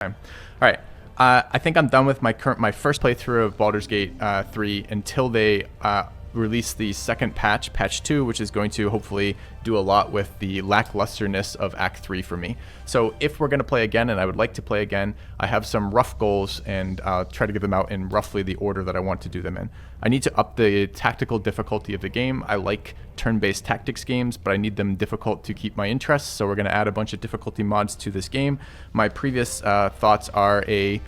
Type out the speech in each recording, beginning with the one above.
All right. I think I'm done with my first playthrough of Baldur's Gate 3 until they release the second patch, patch 2, which is going to hopefully do a lot with the lacklusterness of Act 3 for me. So if we're going to play again, and I would like to play again, I have some rough goals, and I'll try to give them out in roughly the order that I want to do them in. I need to up the tactical difficulty of the game. I like turn-based tactics games, but I need them difficult to keep my interest, so we're going to add a bunch of difficulty mods to this game. My previous thoughts are a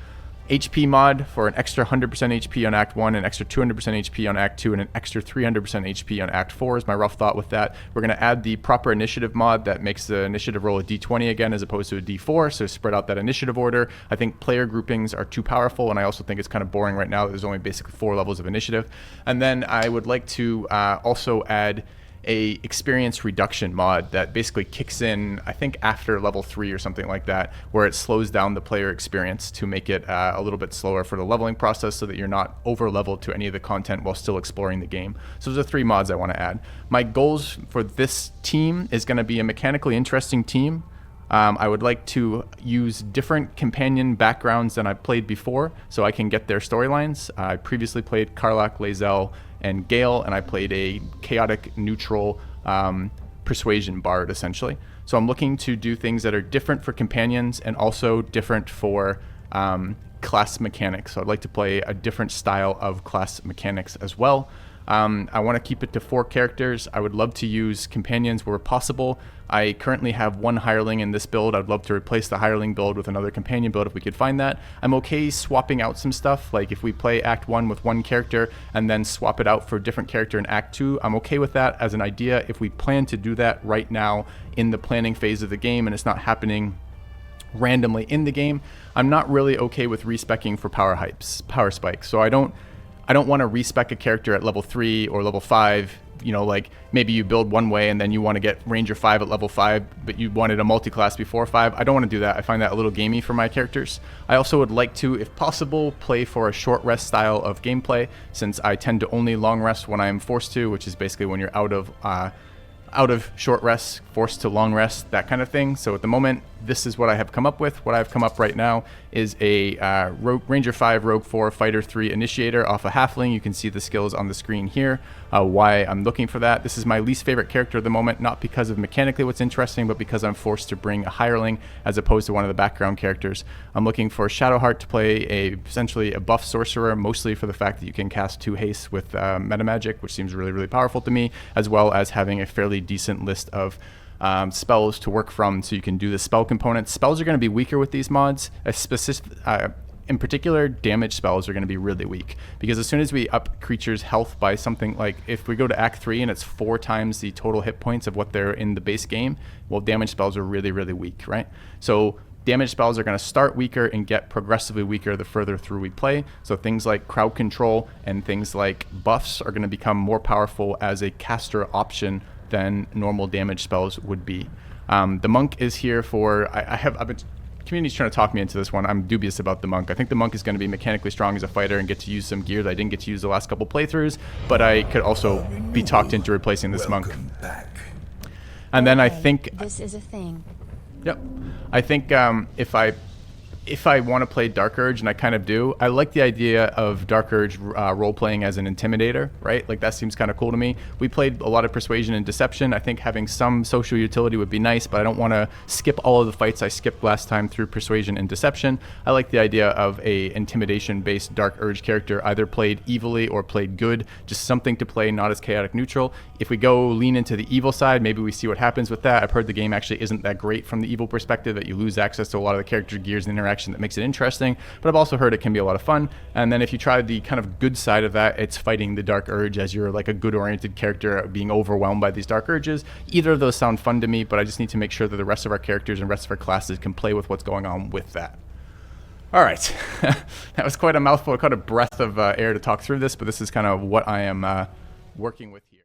HP mod for an extra 100% HP on Act 1, an extra 200% HP on Act 2, and an extra 300% HP on Act 4 is my rough thought with that. We're going to add the proper initiative mod that makes the initiative roll a d20 again as opposed to a d4, so spread out that initiative order. I think player groupings are too powerful, and I also think it's kind of boring right now that there's only basically 4 levels of initiative. And then I would like to also add a experience reduction mod that basically kicks in, I think, after level 3 or something like that, where it slows down the player experience to make it a little bit slower for the leveling process so that you're not over leveled to any of the content while still exploring the game. So those are 3 mods I want to add. My goals for this team is going to be a mechanically interesting team. I would like to use different companion backgrounds than I've played before so I can get their storylines. I previously played Karlach, Lae'zel, and Gale, and I played a chaotic neutral persuasion bard essentially. So I'm looking to do things that are different for companions and also different for class mechanics. So I'd like to play a different style of class mechanics as well. I want to keep it to 4 characters. I would love to use companions where possible. I currently have 1 hireling in this build. I'd love to replace the hireling build with another companion build if we could find that. I'm okay swapping out some stuff, like if we play Act 1 with 1 character and then swap it out for a different character in Act 2, I'm okay with that as an idea if we plan to do that right now in the planning phase of the game and it's not happening randomly in the game. I'm not really okay with respecking for power spikes. So I don't want to respec a character at level 3 or level 5. You know, like maybe you build one way and then you want to get Ranger 5 at level 5, but you wanted a multi-class before 5. I don't want to do that. I find that a little gamey for my characters. I also would like to, if possible, play for a short rest style of gameplay, since I tend to only long rest when I am forced to, which is basically when you're out of short rest, forced to long rest, that kind of thing. So at the moment, this is what I have come up with. What I've come up right now is a Ranger 5, Rogue 4, Fighter 3 Initiator off a Halfling. You can see the skills on the screen here, why I'm looking for that. This is my least favorite character at the moment, not because of mechanically what's interesting, but because I'm forced to bring a hireling as opposed to one of the background characters. I'm looking for Shadowheart to play essentially a buff sorcerer, mostly for the fact that you can cast 2 haste with meta magic, which seems really, really powerful to me, as well as having a fairly decent list of spells to work from, so you can do the spell components. Spells are going to be weaker with these mods. In particular, damage spells are going to be really weak, because as soon as we up creatures' health by something, like if we go to Act 3 and it's 4 times the total hit points of what they're in the base game, well, damage spells are really, really weak, right? So damage spells are going to start weaker and get progressively weaker the further through we play. So things like crowd control and things like buffs are going to become more powerful as a caster option than normal damage spells would be. The monk is here for, I've been, community's trying to talk me into this one. I'm dubious about the monk. I think the monk is going to be mechanically strong as a fighter and get to use some gear that I didn't get to use the last couple playthroughs, but I could also be talked into replacing this monk. And then I think this is a thing. Yep. I think if I want to play Dark Urge, and I kind of do, I like the idea of Dark Urge role-playing as an intimidator, right? Like, that seems kind of cool to me. We played a lot of Persuasion and Deception. I think having some social utility would be nice, but I don't want to skip all of the fights I skipped last time through Persuasion and Deception. I like the idea of a intimidation-based Dark Urge character, either played evilly or played good, just something to play not as chaotic neutral. If we go lean into the evil side, maybe we see what happens with that. I've heard the game actually isn't that great from the evil perspective, that you lose access to a lot of the character gears and interaction that makes it interesting, but I've also heard it can be a lot of fun. And then if you try the kind of good side of that, it's fighting the Dark Urge as you're like a good oriented character being overwhelmed by these Dark Urges. Either of those sound fun to me, but I just need to make sure that the rest of our characters and rest of our classes can play with what's going on with that. All right. That was quite a mouthful, quite a breath of air to talk through this, but this is kind of what I am working with here.